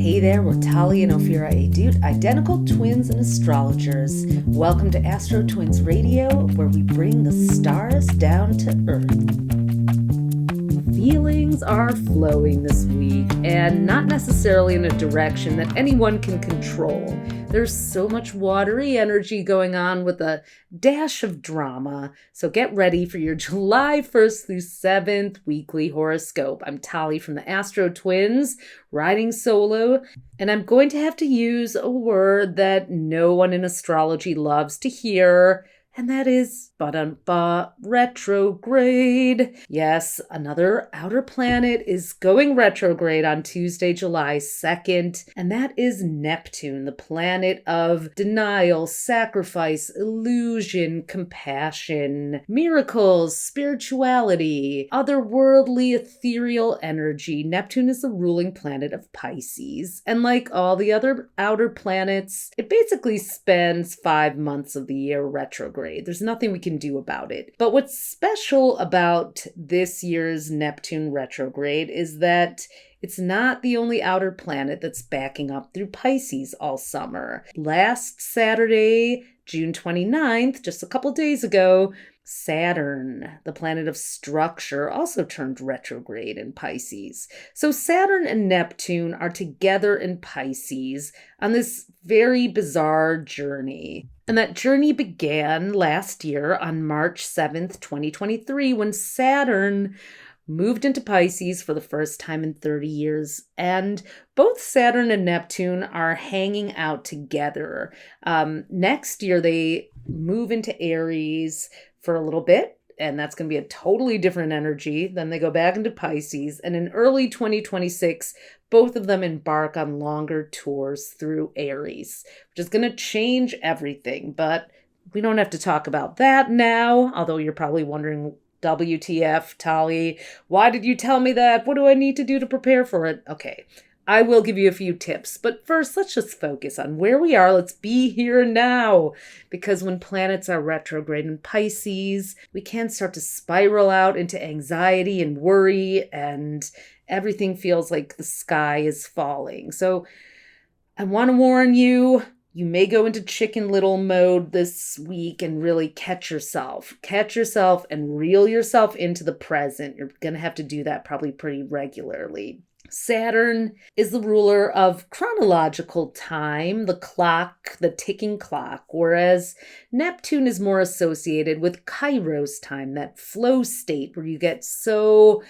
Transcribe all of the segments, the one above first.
Hey there, we're Talia and Ophira Edut, identical twins and astrologers. Welcome to AstroTwins Radio, where we bring the stars down to Earth. Feelings are flowing this week, and not necessarily in a direction that anyone can control. There's so much watery energy going on with a dash of drama, so get ready for your July 1st through 7th weekly horoscope. I'm Tali from the AstroTwins, riding solo, and I'm going to have to use a word that no one in astrology loves to hear, and that is retrograde. Yes, another outer planet is going retrograde on Tuesday, July 2nd, and that is Neptune, the planet of denial, sacrifice, illusion, compassion, miracles, spirituality, otherworldly, ethereal energy. Neptune is the ruling planet of Pisces, and like all the other outer planets, it basically spends 5 months of the year retrograde. There's nothing we can do about it. But what's special about this year's Neptune retrograde is that it's not the only outer planet that's backing up through Pisces all summer. Last Saturday, June 29th, just a couple days ago, Saturn, the planet of structure, also turned retrograde in Pisces. So Saturn and Neptune are together in Pisces on this very bizarre journey. And that journey began last year on March 7th, 2023, when Saturn moved into Pisces for the first time in 30 years. And both Saturn and Neptune are hanging out together. Next year, they move into Aries for a little bit, and that's going to be a totally different energy. Then they go back into Pisces, and in early 2026, both of them embark on longer tours through Aries, which is going to change everything. But we don't have to talk about that now, although you're probably wondering, WTF, Tali, why did you tell me that? What do I need to do to prepare for it? Okay, I will give you a few tips, but first let's just focus on where we are. Let's be here now, because when planets are retrograde in Pisces, we can start to spiral out into anxiety and worry, and everything feels like the sky is falling. So I want to warn you, you may go into Chicken Little mode this week and really catch yourself and reel yourself into the present. You're going to have to do that probably pretty regularly. Saturn is the ruler of chronological time, the clock, the ticking clock, whereas Neptune is more associated with Kairos time, that flow state where you get so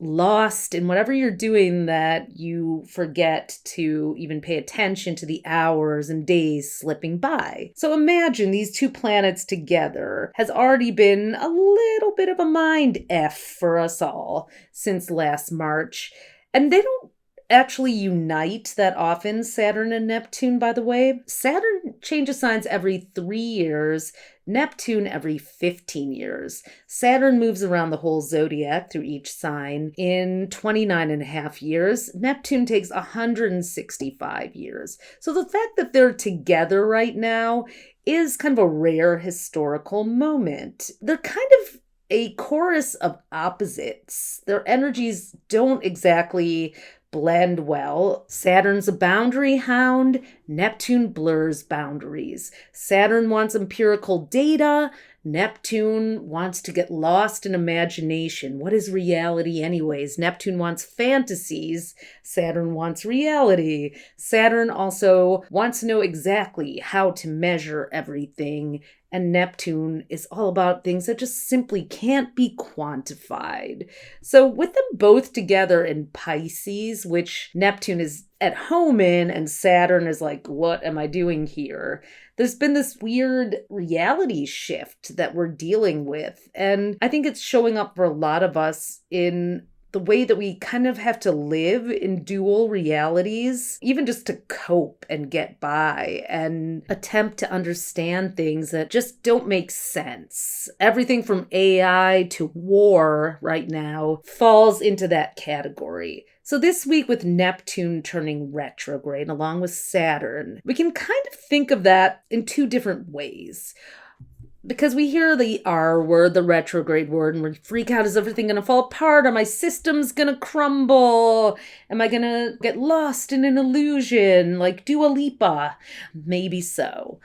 lost in whatever you're doing that you forget to even pay attention to the hours and days slipping by. So imagine these two planets together has already been a little bit of a mind F for us all since last March. And they don't actually unite that often, Saturn and Neptune, by the way. Saturn changes signs every 3 years, Neptune every 15 years. Saturn moves around the whole zodiac through each sign in 29 and a half years. Neptune takes 165 years. So the fact that they're together right now is kind of a rare historical moment. They're kind of a chorus of opposites. Their energies don't exactly blend well. Saturn's a boundary hound. Neptune blurs boundaries. Saturn wants empirical data. Neptune wants to get lost in imagination. What is reality anyways? Neptune wants fantasies. Saturn wants reality. Saturn also wants to know exactly how to measure everything. And Neptune is all about things that just simply can't be quantified. So with them both together in Pisces, which Neptune is at home in, and Saturn is like, what am I doing here? There's been this weird reality shift that we're dealing with. And I think it's showing up for a lot of us in the way that we kind of have to live in dual realities, even just to cope and get by and attempt to understand things that just don't make sense. Everything from AI to war right now falls into that category. So this week with Neptune turning retrograde along with Saturn, we can kind of think of that in two different ways. Because we hear the R word, the retrograde word, and we freak out. Is everything going to fall apart? Are my systems going to crumble? Am I going to get lost in an illusion like Dua Lipa? Maybe so.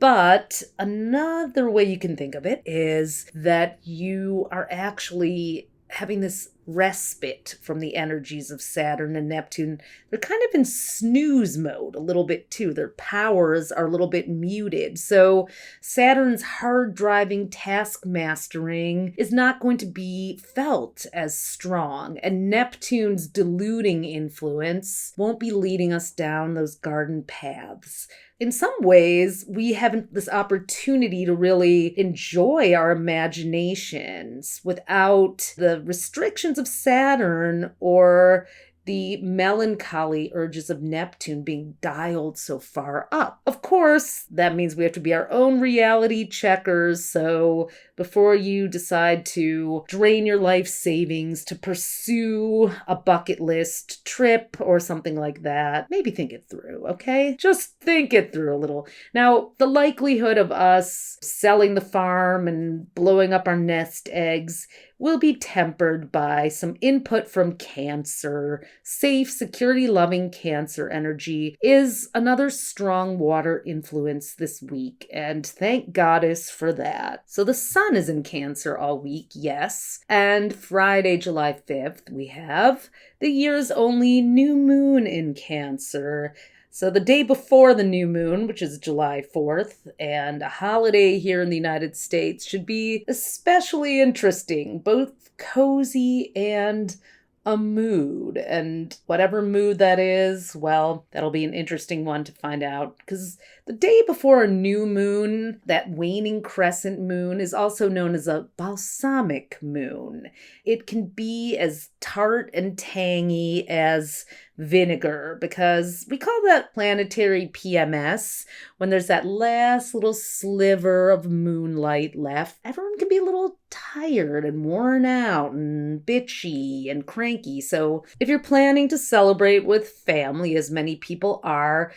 But another way you can think of it is that you are actually having this respite from the energies of Saturn and Neptune. They're kind of in snooze mode a little bit too. Their powers are a little bit muted. So Saturn's hard driving task mastering is not going to be felt as strong. And Neptune's deluding influence won't be leading us down those garden paths. In some ways, we have this opportunity to really enjoy our imaginations without the restrictions of Saturn or the melancholy urges of Neptune being dialed so far up. Of course, that means we have to be our own reality checkers. So before you decide to drain your life savings to pursue a bucket list trip or something like that, maybe think it through, okay? Just think it through a little. Now, the likelihood of us selling the farm and blowing up our nest eggs will be tempered by some input from Cancer. Safe, security-loving Cancer energy is another strong water influence this week, and thank Goddess for that. So the sun is in Cancer all week, yes, and Friday, July 5th, we have the year's only new moon in Cancer. So the day before the new moon, which is July 4th, and a holiday here in the United States, should be especially interesting, both cozy and a mood. And whatever mood that is, well, that'll be an interesting one to find out. Because the day before a new moon, that waning crescent moon, is also known as a balsamic moon. It can be as tart and tangy as vinegar, because we call that planetary PMS when there's that last little sliver of moonlight left. Everyone can be a little tired and worn out and bitchy and cranky. So if you're planning to celebrate with family, as many people are,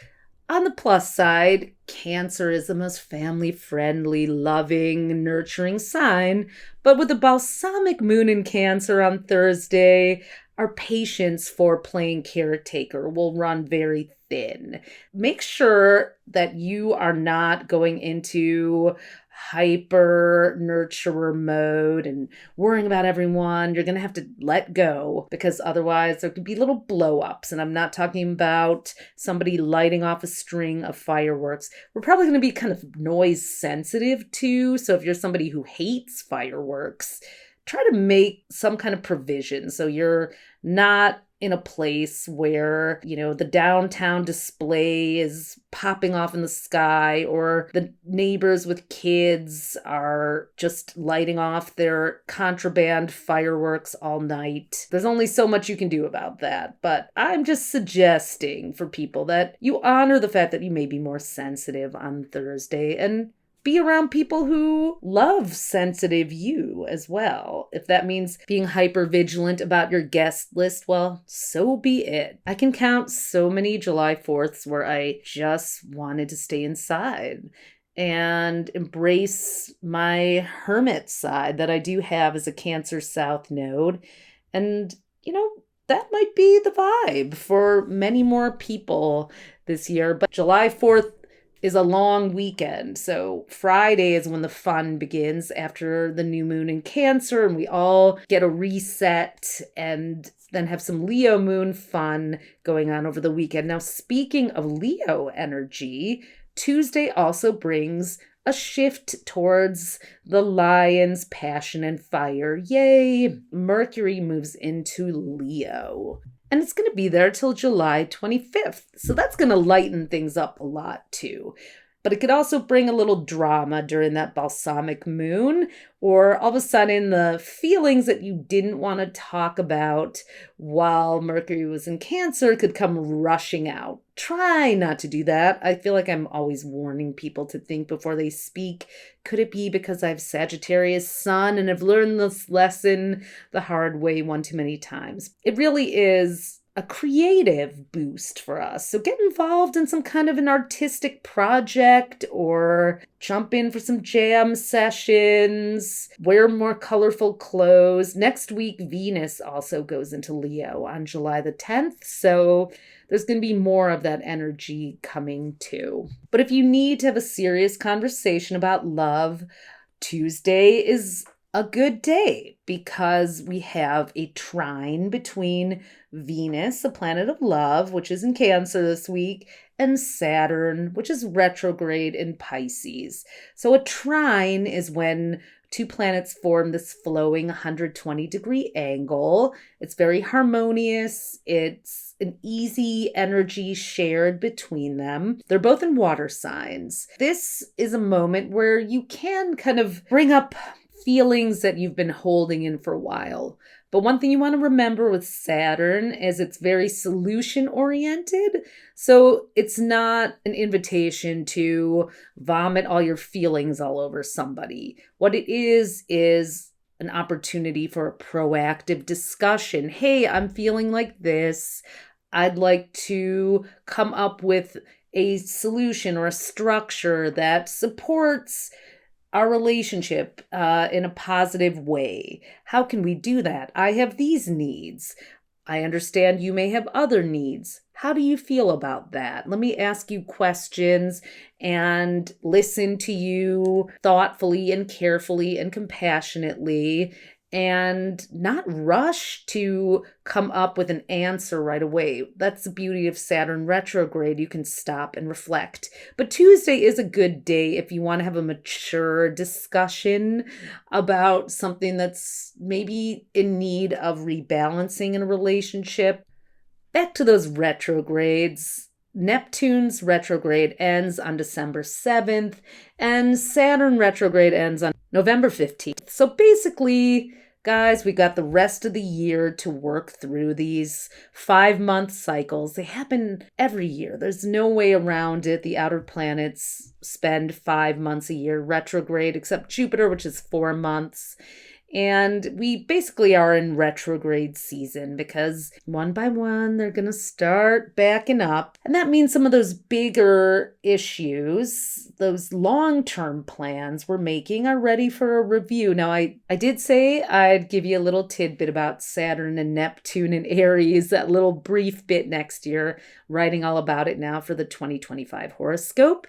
on the plus side, Cancer is the most family-friendly, loving, nurturing sign. But with the balsamic moon in Cancer on Thursday, our patience for playing caretaker will run very thin. Make sure that you are not going into hyper nurturer mode and worrying about everyone. You're going to have to let go, because otherwise there could be little blow-ups. And I'm not talking about somebody lighting off a string of fireworks. We're probably going to be kind of noise sensitive too. So if you're somebody who hates fireworks, try to make some kind of provision so you're not in a place where, the downtown display is popping off in the sky, or the neighbors with kids are just lighting off their contraband fireworks all night. There's only so much you can do about that, but I'm just suggesting for people that you honor the fact that you may be more sensitive on Thursday and be around people who love sensitive you as well. If that means being hyper vigilant about your guest list, well, so be it. I can count so many July 4ths where I just wanted to stay inside and embrace my hermit side that I do have as a Cancer South node. And, that might be the vibe for many more people this year. But July 4th is a long weekend. So Friday is when the fun begins after the new moon in Cancer, and we all get a reset and then have some Leo moon fun going on over the weekend. Now, speaking of Leo energy, Tuesday also brings a shift towards the lion's passion and fire. Yay! Mercury moves into Leo. And it's going to be there till July 25th. So that's going to lighten things up a lot too. But it could also bring a little drama during that balsamic moon, or all of a sudden the feelings that you didn't want to talk about while Mercury was in Cancer could come rushing out. Try not to do that. I feel like I'm always warning people to think before they speak. Could it be because I have Sagittarius sun and have learned this lesson the hard way one too many times? It really is a creative boost for us. So get involved in some kind of an artistic project or jump in for some jam sessions, wear more colorful clothes. Next week, Venus also goes into Leo on July the 10th. So there's going to be more of that energy coming too. But if you need to have a serious conversation about love, Tuesday is a good day because we have a trine between Venus, a planet of love, which is in Cancer this week, and Saturn, which is retrograde in Pisces. So a trine is when two planets form this flowing 120-degree angle. It's very harmonious. It's an easy energy shared between them. They're both in water signs. This is a moment where you can kind of bring up feelings that you've been holding in for a while. But one thing you want to remember with Saturn is it's very solution oriented. So it's not an invitation to vomit all your feelings all over somebody. What it is an opportunity for a proactive discussion. Hey, I'm feeling like this. I'd like to come up with a solution or a structure that supports our relationship in a positive way. How can we do that? I have these needs. I understand you may have other needs. How do you feel about that? Let me ask you questions and listen to you thoughtfully and carefully and compassionately, and not rush to come up with an answer right away. That's the beauty of Saturn retrograde. You can stop and reflect. But Tuesday is a good day if you want to have a mature discussion about something that's maybe in need of rebalancing in a relationship. Back to those retrogrades. Neptune's retrograde ends on December 7th, and Saturn retrograde ends on November 15th. So basically, guys, we got the rest of the year to work through these 5-month cycles. They happen every year. There's no way around it. The outer planets spend 5 months a year retrograde, except Jupiter, which is 4 months. And we basically are in retrograde season because one by one, they're going to start backing up. And that means some of those bigger issues, those long-term plans we're making are ready for a review. Now, I did say I'd give you a little tidbit about Saturn and Neptune and Aries, that little brief bit next year, writing all about it now for the 2025 horoscope.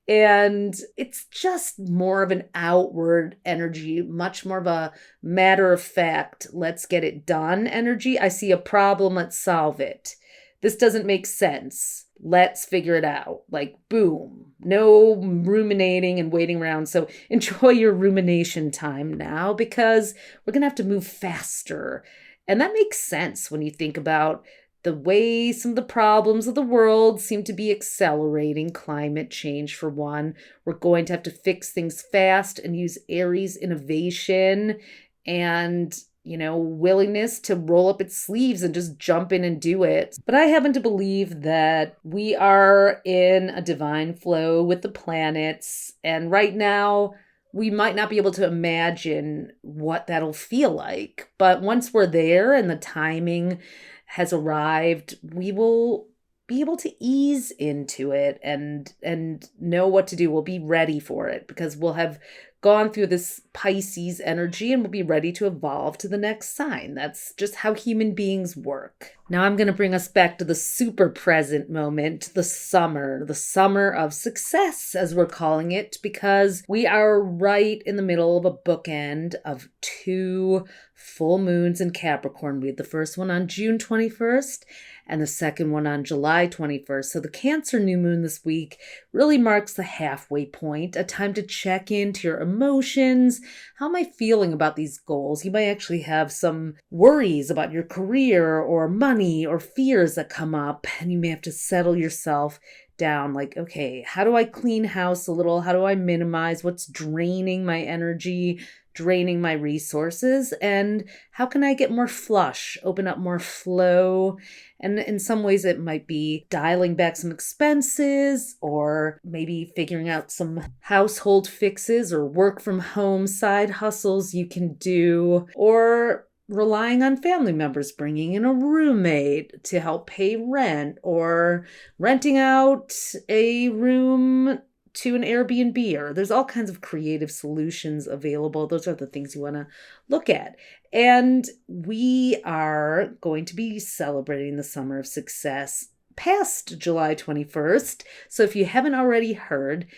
And it's just more of an outward energy, much more of a matter of fact, let's get it done energy. I see a problem, let's solve it. This doesn't make sense. Let's figure it out. Like, boom. No ruminating and waiting around. So enjoy your rumination time now because we're going to have to move faster. And that makes sense when you think about the way some of the problems of the world seem to be accelerating. Climate change, for one. We're going to have to fix things fast and use Aries innovation and, willingness to roll up its sleeves and just jump in and do it. But I happen to believe that we are in a divine flow with the planets. And right now, we might not be able to imagine what that'll feel like. But once we're there and the timing has arrived, we will be able to ease into it and know what to do. We'll be ready for it because we'll have gone through this Pisces energy and we'll be ready to evolve to the next sign. That's just how human beings work. Now I'm going to bring us back to the super present moment, the summer of success, as we're calling it, because we are right in the middle of a bookend of 2 full moons in Capricorn. We had the first one on June 21st and the second one on July 21st. So the Cancer new moon this week really marks the halfway point, a time to check into your emotions. How am I feeling about these goals? You might actually have some worries about your career or money or fears that come up, and you may have to settle yourself down. Like, okay, how do I clean house a little? How do I minimize what's draining my energy, draining my resources? And how can I get more flush, open up more flow? And in some ways it might be dialing back some expenses or maybe figuring out some household fixes or work from home side hustles you can do, or relying on family members, bringing in a roommate to help pay rent, or renting out a room to an Airbnb, or there's all kinds of creative solutions available. Those are the things you want to look at. And we are going to be celebrating the Summer of Success past July 21st. So if you haven't already heard,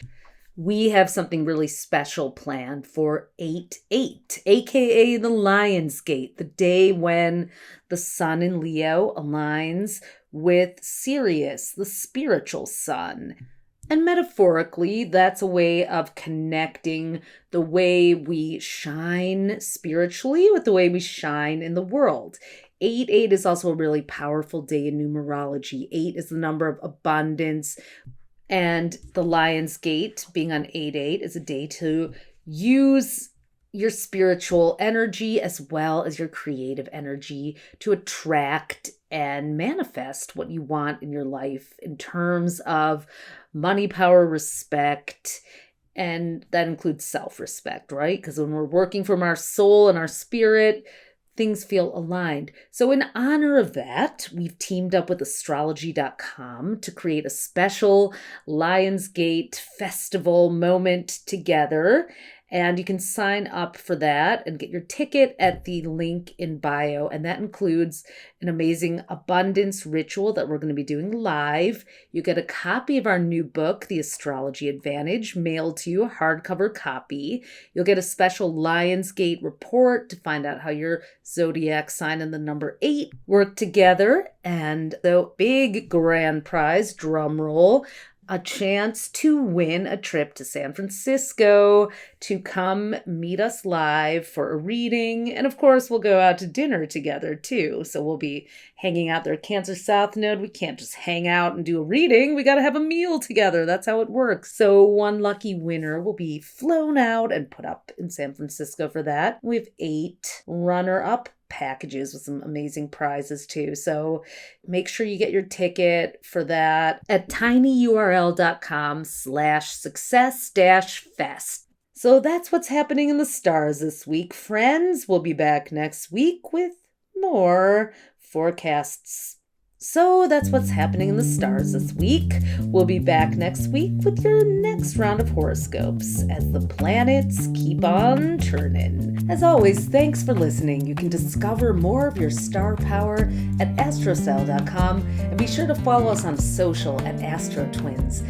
we have something really special planned for 8/8, aka the Lion's Gate, the day when the sun in Leo aligns with Sirius, the spiritual sun. And metaphorically, that's a way of connecting the way we shine spiritually with the way we shine in the world. 8/8 is also a really powerful day in numerology. 8 is the number of abundance. And the Lion's Gate being on 8/8 is a day to use your spiritual energy as well as your creative energy to attract and manifest what you want in your life in terms of money, power, respect, and that includes self-respect, right? Because when we're working from our soul and our spirit, things feel aligned. So in honor of that, we've teamed up with Astrology.com to create a special Lionsgate festival moment together. And you can sign up for that and get your ticket at the link in bio. And that includes an amazing abundance ritual that we're going to be doing live. You get a copy of our new book, The Astrology Advantage, mailed to you, a hardcover copy. You'll get a special Lionsgate report to find out how your zodiac sign and the number 8 work together. And the big grand prize, drum roll, a chance to win a trip to San Francisco to come meet us live for a reading. And of course, we'll go out to dinner together too. So we'll be hanging out there at Cancer South Node. We can't just hang out and do a reading. We got to have a meal together. That's how it works. So one lucky winner will be flown out and put up in San Francisco for that. We have 8 runner-up packages with some amazing prizes too. So make sure you get your ticket for that at tinyurl.com/success-fest. So that's what's happening in the stars this week, friends. We'll be back next week with more forecasts. So that's what's happening in the stars this week. We'll be back next week with your next round of horoscopes as the planets keep on turning. As always, thanks for listening. You can discover more of your star power at astrostyle.com and be sure to follow us on social at AstroTwins.